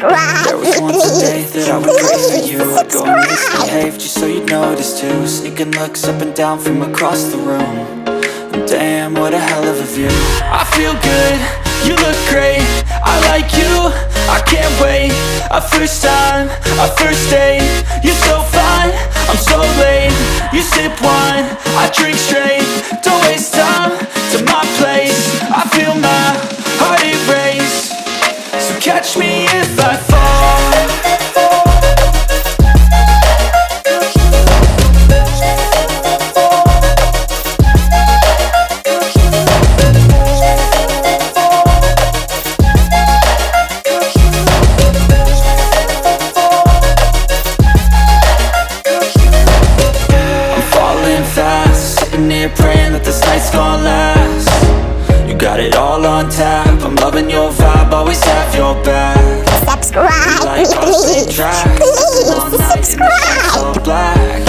subscribe. There was once a day that I would pray for you. I'd go and misbehave just so you'd notice too. Sneaking looks up and down from across the room. And damn, what a hell of a view. I feel good, you look great, I like you, I can't wait. A first time, a first date. You're so fine, I'm so late. You sip wine, I drink straight. Don't waste time to my place. I feel my heart erase. So catch me if I fall. Praying that this night's gonna last. You got it all on tap, I'm loving your vibe, always have your back. Subscribe, like please. Subscribe. So black.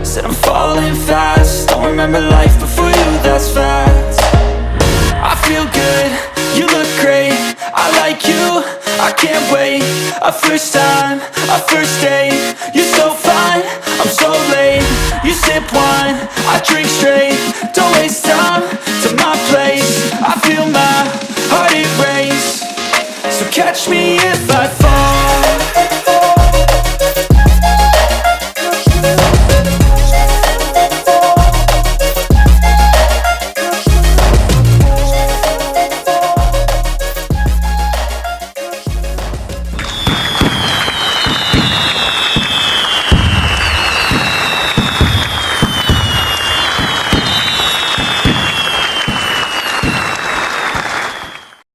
Said I'm falling fast, don't remember life before you, that's facts. I feel good, you look great, I like you, I can't wait. A first time, a first date. You're so fine, I'm so late. You sip wine, I drink straight. Don't waste time to my place. I feel my heart erase. So catch me if I fall.